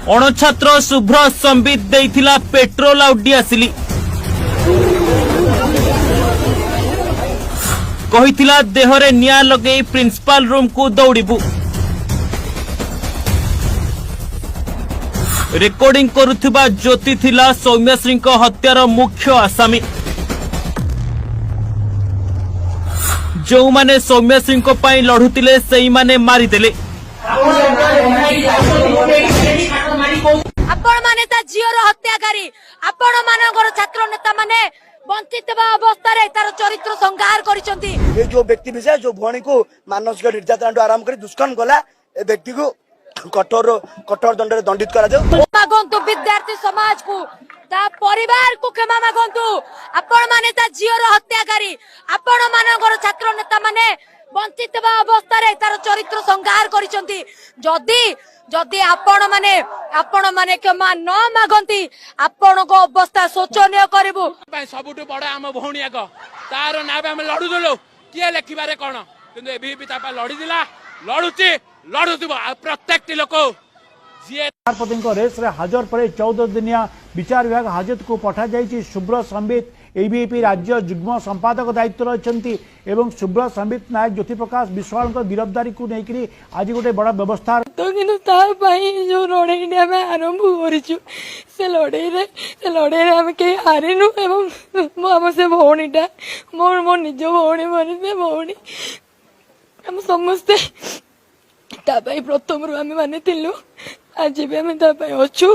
अणछात्र शुभ्र Sambit देइथिला petrol आउ डियासिली कहिथिला देहरे निया लगे प्रिंसिपल रूम को दौड़बू रेकर्डिंग करुथिबा ज्योति थिला सौम्यश्री हत्यार मुख्य आसामी जो माने सौम्यश्री लढ़ुतिले सेई माने मारिदेले आपण माने ता झियर हत्याकारी आपण मानकर छात्र नेता माने वंचित अवस्था रे तार चरित्र संहार करिसंती। ये जो व्यक्ति विषय जो भौणी को मानसिक निर्यातन आरंभ कर दुष्कर्म कला ए व्यक्ति को कठोर दंड दंडित करा जाऊ। मागंतु विद्यार्थी समाज को ता परिवार को क्षमा मागंतु आपण माने ता झियर हत्याकारी आपण मानकर छात्र नेता माने वंचित अवस्था रे तार चरित्र संहार करिसंती। जदि आपण माने क्षमा न मागंती आपण को अवस्था शोचनीय करबू। सबुठु बड़ आम भौणी आग तार ना आम लड़ुदेलु किए लेखिबारे कौन किंतु एबी लड़ीला लड़ुथिब प्रत्येक लोक विचारपति रेस रे हाजर पर 14 दिनिया विचार विभाग हाजत को पठा जाइछि। शुभ्र संबित एबीवीपी राज्य जुग्म संपादक दायित्व रही एवं शुभ्र संबित नायक ज्योति प्रकाश विश्वाल गिरफ्तारी को लेकर आज गोटे बड़ा व्यवस्था तो जो लड़ाई आम आरंभ कर लड़ाई आम कहीं हारिनु एवं से भौणीटा मो निज भौणी मरी भौणी आम समस्ते प्रथम रू आम मानी आज भी आम अच्छू।